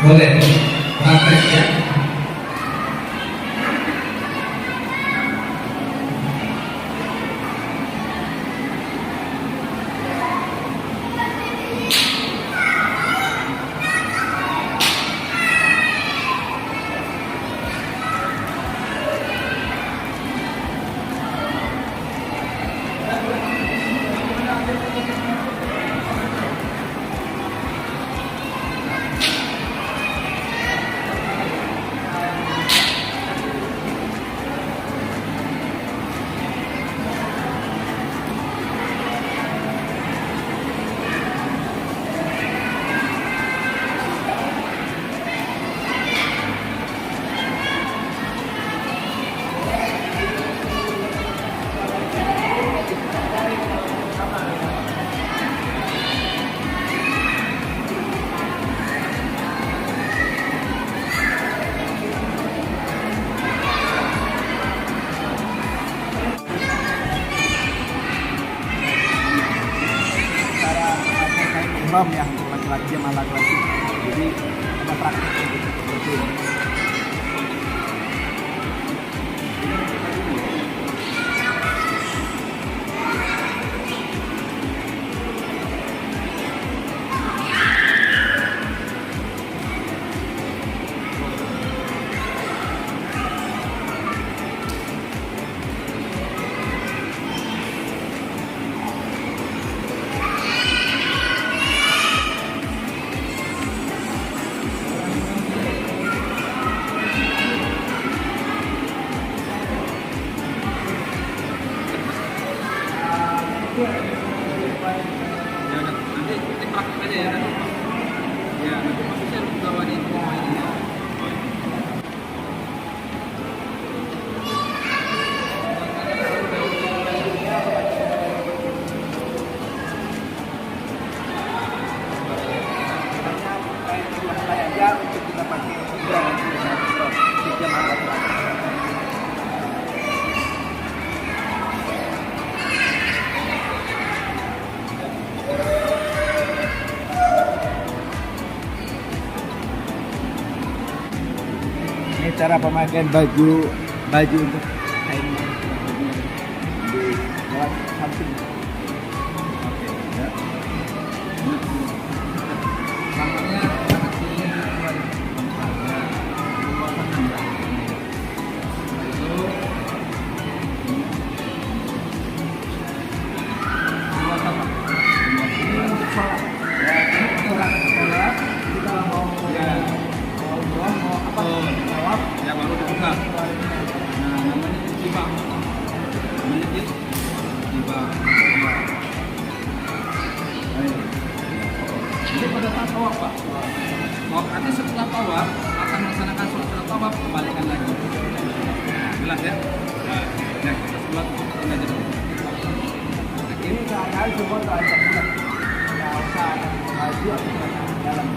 Boleh praktek ya. Imam yang laki-laki sama laki-laki, jadi ada praktek gitu seperti ini. Ya, nanti praktek aja ya. Ya, nanti maksudnya harus bawa di rumah ini ya. Aja untuk kita pakai juga nanti jamaah laki-laki. Ini cara pemakaian baju untuk kain di lewat samping. Oke, ya. Namanya sangat tinggi dari Ini untuk sholat. Ya, ini sholat. Kita mau umroh, mau apa? Tawaf. ya baru dibuka. Nah, namanya istibah. Namanya istibah. Jadi pada saat tawaf Pak, tawaf nanti setelah tawaf akan melaksanakan sholat tawaf kembalikan lagi. Nah, jelas ya? Nah, kita sholat ini aja dulu. Ini sehari-hari semua udah ada bulan. Nggak usah ada baju atau celana dalam.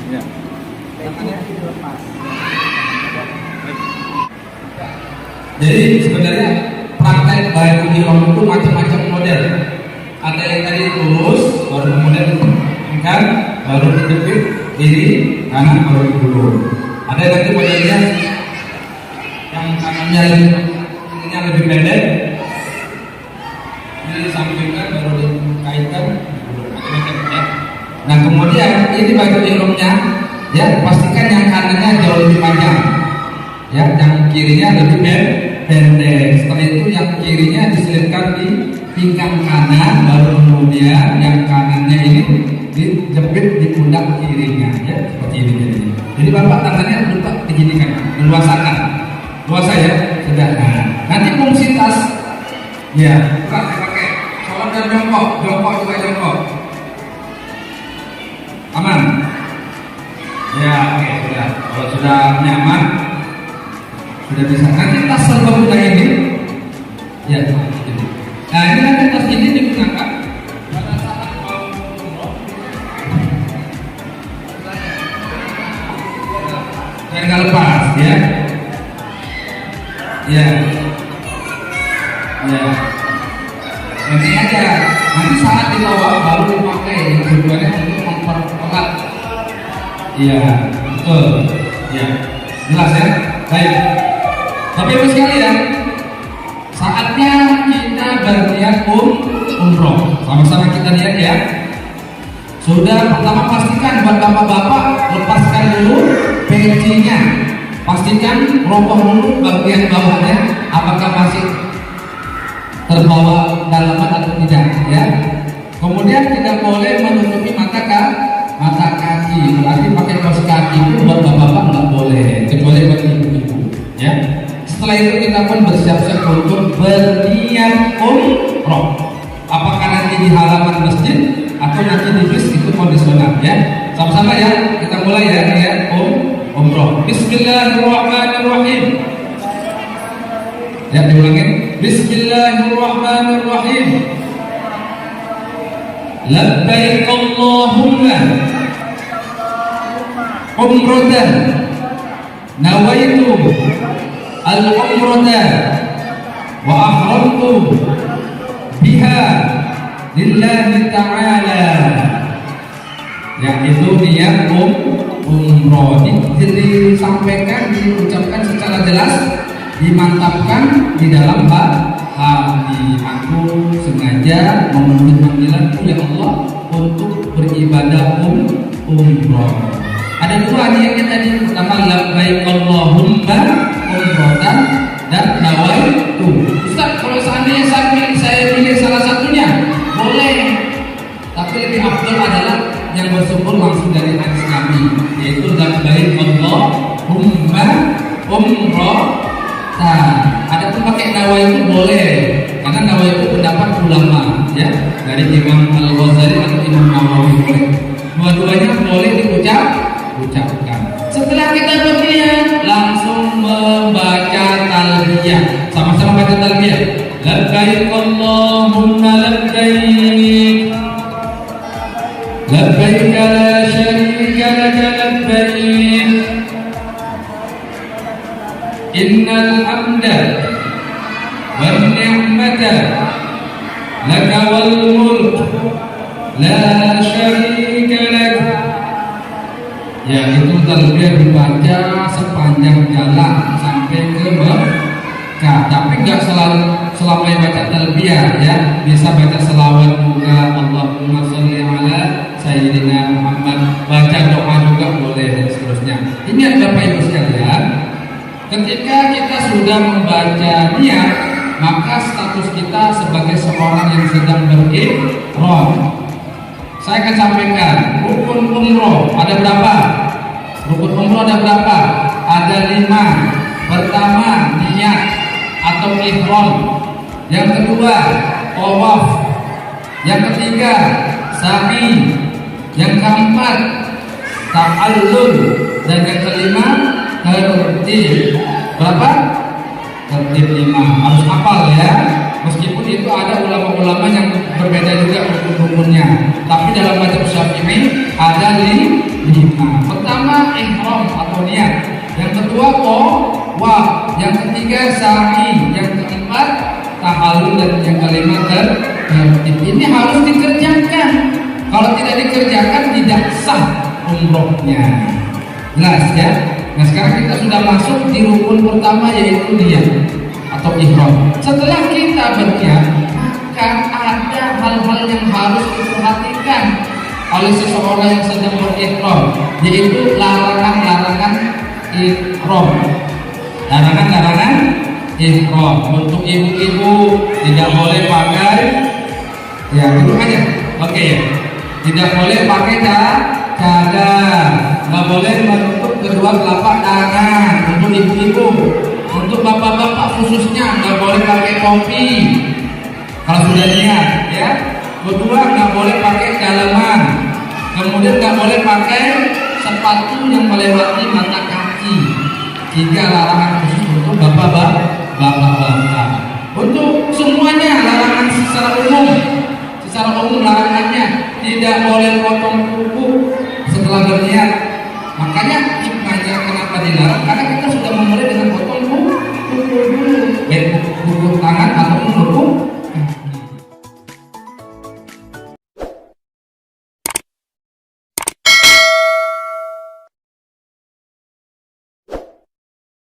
Ya. Ini dilepas. Jadi sebenarnya praktek baju ihram itu macam-macam model. Ada yang tadi lurus, baru kemudian kan, baru dijepit kiri, kanan, baru digulung. Ada yang nanti modelnya yang kanannya lebih pendek, ini disampingkan, baru dikaitkan, macam-macam ya. Nah kemudian ini baju ihramnya, ya pastikan yang kanannya jauh lebih panjang, ya yang kirinya lebih pendek. Setelah itu yang kirinya diselipkan di pinggang kanan, baru kemudian yang kanannya ini dijepit di pundak kirinya, ya seperti ini jadinya. Jadi bapak tangannya lupa dijadikan, luasakan, luasa ya sudah. Nah, nanti fungsi tas, ya bukan pakai sholat dan jongkok juga jongkok, aman. Ya oke sudah. Kalau sudah nyaman, sudah bisa. Nanti tas serba ini, ya. Nah ini nanti tas ini digunakan pada saat mau umroh. Jangan lepas, ya. Ya. Ya. Nanti aja. Nanti saat ditawaf baru dipakai. Tujuannya untuk mempererat, Iya, betul. Ya, jelas ya. Baik. Tapi Ibu sekalian, saatnya kita berniat umroh. Sama-sama kita lihat ya. Sudah pertama pastikan buat bapak-bapak lepaskan dulu pecinya. Pastikan roboh dulu bagian bawahnya apakah masih terbawa dalaman atau tidak ya. Kemudian tidak boleh menutupi mata kaki. Berarti pakai kaos kaki itu buat bapak-bapak nggak boleh, kecuali buat ibu-ibu ya. Setelah itu kita pun bersiap-siap untuk berniat umroh. Apakah nanti di halaman masjid atau nanti di bis itu kondisional ya. Sama-sama ya, kita mulai ya niat umroh. Bismillahirrahmanirrahim. Ya, diulangin. Bismillahirrahmanirrahim. Labbaik Allahumma umratan nawaitu al-umrata wa ahramtu biha lillahi ta'ala. Ya, itu niat umroh. Disampaikan, diucapkan secara jelas, dimantapkan di dalam hati. Aku sengaja memenuhi panggilanku ya Allah untuk beribadah umroh. Ada dua niatnya tadi. Pertama labbaik Allahumma umrotan dan nawaitu. Ustaz, kalau seandainya saya pilih salah satunya boleh, tapi lebih afdal adalah yang bersyukur langsung dari hadis Nabi, yaitu labbaik Allahumma umrotan. Adapun pakai nawaitu boleh, karena nawaitu pendapat ulama ya, dari Imam Al-Ghazali atau Imam Nawawi boleh. Dua-duanya boleh diucapkan. Setelah kita berniat langsung membaca talbiyah. Sama-sama baca talbiyah. Labbaik Allahumma labbaik. Labbaik la syarika laka labbaik. Innal hamda wan ni'mata laka wal mulk la syarika laka. Ya, itu talbiyah dibaca sepanjang jalan sampai ke Mekah. Tapi enggak selama baca talbiyah ya, bisa baca selawat juga, Allahumma sholli ala sayyidina Muhammad, baca doa juga boleh dan seterusnya. Ingat Bapak Ibu sekalian, ketika kita sudah membaca niat, maka status kita sebagai seorang yang sedang berihram. Saya akan sampaikan rukun umroh ada berapa? Rukun umroh ada berapa? Ada 5. Pertama niat atau ihram. Yang kedua tawaf. Yang ketiga sa'i. Yang keempat ta'allul. Dan yang kelima tertib. Berapa? Tertib 5. Harus hafal ya. Meskipun itu ada ulama-ulama yang berbeda juga rukun-rukunnya, tapi dalam mazhab Syafi'i ada 5. Pertama ihram atau niat, yang kedua tawaf, yang ketiga sa'i, yang keempat tahallul, dan yang kelima tertib. Ini harus dikerjakan. Kalau tidak dikerjakan tidak sah umrohnya. Jelas ya. Nah, sekarang kita sudah masuk di rukun pertama, yaitu niat atau ihram. Setelah kita berniat, maka ada hal-hal yang harus diperhatikan oleh seseorang yang sedang berihram, yaitu larangan-larangan ihram. Larangan-larangan ihram. Untuk ibu-ibu tidak boleh pakai, ya duduk aja. Oke ya. Tidak boleh pakai cadar. Nggak boleh menutup kedua telapak tangan untuk ibu-ibu. Untuk bapak-bapak khususnya nggak boleh pakai topi kalau sudah niat ya. Kedua, nggak boleh pakai dalaman. Kemudian nggak boleh pakai sepatu yang melewati mata kaki. 3 larangan khusus untuk bapak-bapak. Untuk semuanya larangan secara umum. Secara umum larangannya tidak boleh potong kuku setelah berniat. Makanya hikmahnya kenapa dilarang? Karena